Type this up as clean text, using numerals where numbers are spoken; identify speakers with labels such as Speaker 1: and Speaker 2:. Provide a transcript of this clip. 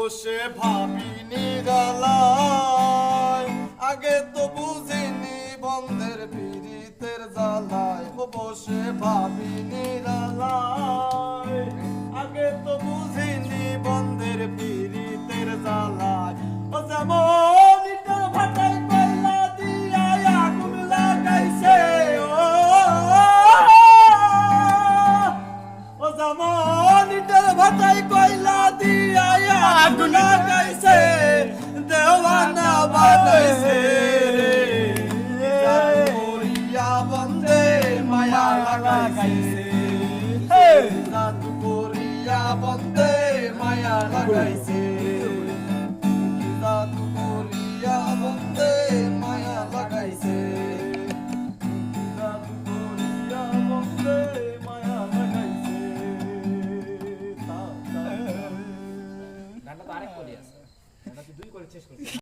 Speaker 1: বসে ভাবিনি জ্বালায়, আগে তো বুঝিনি বন্ধের পীড়িতের জ্বালায়। ও বসে ভাবিনি জ্বালায়, আগে তো বুঝিনি বন্ধের পীড়িতের জ্বালায়। ও যেমন ইটের ভাটায় কয়লা দিয়া আগুন লাগাইছে, ও যেমন ইটের ভাটায় কয়লা দিয়া আগুন লাগাইছে, দেওয়ানা বানাইছে করিয়া বন্ধে মায়া লাগাইছে, জাদু করিয়া বন্ধে মায়া লাগাইছে, জাদু করিয়া বন্ধে মায়া লাগাইছে, জাদু করিয়া বন্ধে মায়া লাগাইছে।
Speaker 2: গানটা তো আরেক করে আছে, গানটা তুই দুই করে শেষ করছিস।